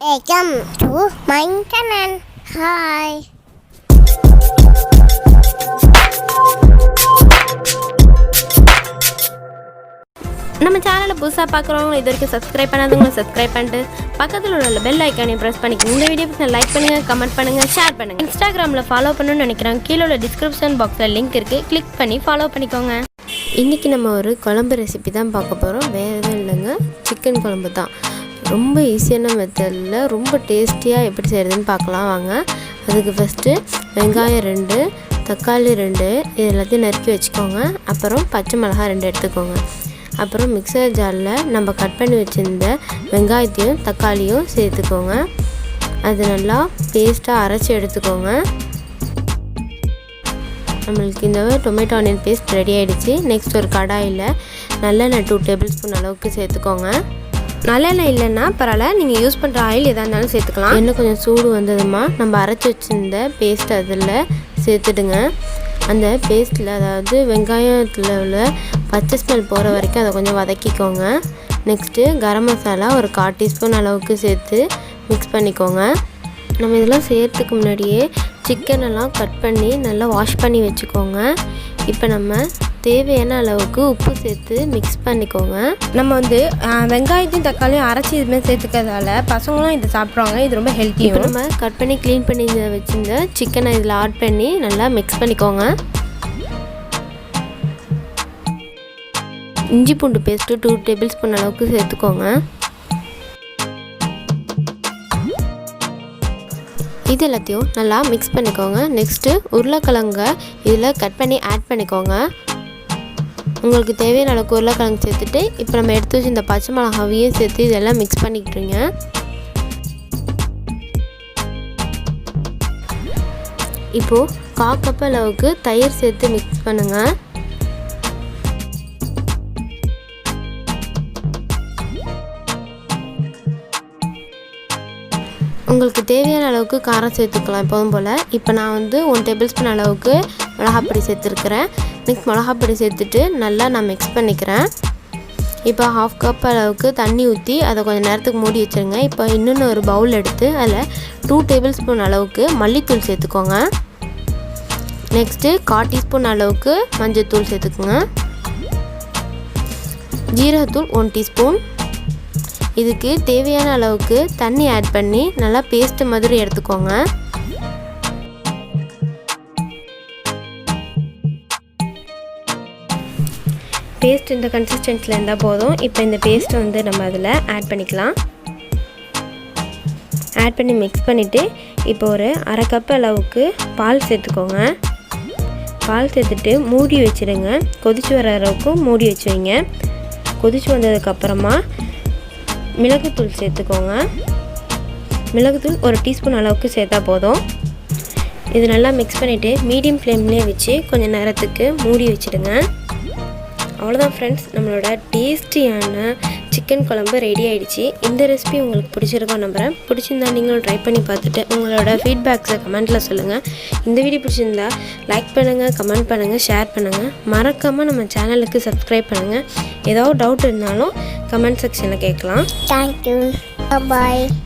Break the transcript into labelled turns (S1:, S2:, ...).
S1: Welcome to my channel. Hi.
S2: நம்ம சேனலை புதுசாக பார்க்குறவங்க இது வரைக்கும் சப்ஸ்கிரைப் பண்ணாதவங்க சப்ஸ்கிரைப் பண்ணிட்டு பக்கத்தில் உள்ள பெல் ஐக்கானையும் ப்ரெஸ் பண்ணிக்கோங்க. இந்த வீடியோ லைக் பண்ணுங்கள், கமெண்ட் பண்ணுங்கள், ஷேர் பண்ணுங்கள். இன்ஸ்டாகிராமில் ஃபாலோ பண்ணணும்னு நினைக்கிறேன். கீழே உள்ள டிஸ்கிரிப்ஷன் பாக்ஸில் லிங்க் இருக்குது, கிளிக் பண்ணி ஃபாலோ பண்ணிக்கோங்க. இன்றைக்கி நம்ம ஒரு குழம்பு ரெசிபி தான் பார்க்க போகிறோம். வேறு எதுவும் இல்லைங்க, சிக்கன் குழம்பு தான். ரொம்ப ஈஸியான மெத்தடில் ரொம்ப டேஸ்டியாக எப்படி செய்கிறதுன்னு பார்க்கலாம் வாங்க. அதுக்கு ஃபஸ்ட்டு வெங்காயம் 2, தக்காளி 2 இது எல்லாத்தையும் நறுக்கி வச்சுக்கோங்க. அப்புறம் பச்சை மிளகாய் 2 எடுத்துக்கோங்க. அப்புறம் மிக்சர் ஜாரில் நம்ம கட் பண்ணி வச்சுருந்த வெங்காயத்தையும் தக்காளியும் சேர்த்துக்கோங்க. அது நல்லா பேஸ்ட்டாக அரைச்சி எடுத்துக்கோங்க. நம்மளுக்கு இந்த டொமேட்டோ ஆனியன் பேஸ்ட் ரெடி ஆகிடுச்சு. நெக்ஸ்ட் ஒரு கடாயில் நல்லெண்ணெய் 2 டேபிள் ஸ்பூன் அளவுக்கு சேர்த்துக்கோங்க. நல்லெண்ணெய் இல்லைன்னா பரவாயில்ல, நீங்கள் யூஸ் பண்ணுற ஆயில் எதாக இருந்தாலும் சேர்த்துக்கலாம். எண்ணெய் கொஞ்சம் சூடு வந்ததுமா நம்ம அரைச்சி வச்சுருந்த பேஸ்ட் அதில் சேர்த்துடுங்க. அந்த பேஸ்ட்டில் அதாவது வெங்காயத்தில் உள்ள பச்சை ஸ்மெல் போகிற வரைக்கும் அதை கொஞ்சம் வதக்கிக்கோங்க. நெக்ஸ்ட்டு கரம் மசாலா ஒரு 1/4 டீஸ்பூன் அளவுக்கு சேர்த்து மிக்ஸ் பண்ணிக்கோங்க. நம்ம இதெல்லாம் சேர்த்துக்கு முன்னாடியே சிக்கனெல்லாம் கட் பண்ணி நல்லா வாஷ் பண்ணி வச்சுக்கோங்க. இப்போ நம்ம தேவையான அளவுக்கு உப்பு சேர்த்து மிக்ஸ் பண்ணிக்கோங்க. நம்ம வெங்காயத்தையும் தக்காளியும் அரைச்சி இதுமாதிரி சேர்த்துக்கிறதால பசங்களும் இதை சாப்பிட்றாங்க. இது ரொம்ப ஹெல்த்தி. இப்போ நம்ம கட் பண்ணி க்ளீன் பண்ணி வச்சுருந்த சிக்கனை இதில் ஆட் பண்ணி நல்லா மிக்ஸ் பண்ணிக்கோங்க. இஞ்சி பூண்டு பேஸ்ட்டு 2 டேபிள் ஸ்பூன் அளவுக்கு சேர்த்துக்கோங்க. இது எல்லாத்தையும் நல்லா மிக்ஸ் பண்ணிக்கோங்க. நெக்ஸ்ட்டு உருளைக்கிழங்க இதில் கட் பண்ணி ஆட் பண்ணிக்கோங்க. உங்களுக்கு தேவையான அளவுக்கு உருளைக்கிழங்கு சேர்த்துட்டு இப்போ நம்ம எடுத்து வச்சு இந்த பச்சை மிளகாவையும் சேர்த்து இதெல்லாம் மிக்ஸ் பண்ணிக்கிட்டுருங்க. இப்போது 1/4 கப் அளவுக்கு தயிர் சேர்த்து மிக்ஸ் பண்ணுங்கள். உங்களுக்கு தேவையான அளவுக்கு காரம் சேர்த்துக்கலாம் எப்போதும் போல். இப்போ நான் 1 டேபிள் ஸ்பூன் அளவுக்கு மிளகாப்பொடி சேர்த்துருக்குறேன். நெக்ஸ்ட் மிளகாப்பொடி சேர்த்துட்டு நல்லா நான் மிக்ஸ் பண்ணிக்கிறேன். இப்போ 1/2 கப் அளவுக்கு தண்ணி ஊற்றி அதை கொஞ்சம் நேரத்துக்கு மூடி வச்சுருங்க. இப்போ இன்னொன்று ஒரு பவுல் எடுத்து அதில் 2 டேபிள் ஸ்பூன் அளவுக்கு மல்லித்தூள் சேர்த்துக்கோங்க. நெக்ஸ்ட்டு 1/4 டீஸ்பூன் அளவுக்கு மஞ்சள் தூள் சேர்த்துக்கோங்க. ஜீரகத்தூள் 1 டீஸ்பூன். இதுக்கு தேவையான அளவுக்கு தண்ணி ஆட் பண்ணி நல்லா பேஸ்ட்டு மாதிரி எடுத்துக்கோங்க. பேஸ்ட் இந்த கன்சிஸ்டன்சியில் இருந்தால் போதும். இப்போ இந்த பேஸ்ட்டை நம்ம அதில் ஆட் பண்ணிக்கலாம். ஆட் பண்ணி மிக்ஸ் பண்ணிவிட்டு இப்போ ஒரு 1/2 கப் அளவுக்கு பால் சேர்த்துக்கோங்க. பால் சேர்த்துட்டு மூடி வச்சுடுங்க. கொதித்து வர அளவுக்கு மூடி வச்சு வைங்க. கொதித்து வந்ததுக்கப்புறமா மிளகுத்தூள் சேர்த்துக்கோங்க. மிளகுத்தூள் 1 டீஸ்பூன் அளவுக்கு சேர்த்தா போதும். இது நல்லா மிக்ஸ் பண்ணிவிட்டு மீடியம் ஃப்ளேம்லேயே வச்சு கொஞ்சம் நேரத்துக்கு மூடி வச்சுடுங்க. அவ்வளோதான் ஃப்ரெண்ட்ஸ், நம்மளோட டேஸ்டியான சிக்கன் குழம்பு ரெடி ஆகிடுச்சு. இந்த ரெசிபி உங்களுக்கு பிடிச்சிருக்கோம் நம்புகிறேன். பிடிச்சிருந்தா நீங்களும் ட்ரை பண்ணி பார்த்துட்டு உங்களோட ஃபீட்பேக்ஸை கமெண்ட்டில் சொல்லுங்கள். இந்த வீடியோ பிடிச்சிருந்தா லைக் பண்ணுங்கள், கமெண்ட் பண்ணுங்கள், ஷேர் பண்ணுங்கள். மறக்காமல் நம்ம சேனலுக்கு சப்ஸ்கிரைப் பண்ணுங்கள். ஏதாவது டவுட் இருந்தாலும் கமெண்ட் செக்ஷனில் கேட்கலாம்.
S1: Thank you. Bye-bye.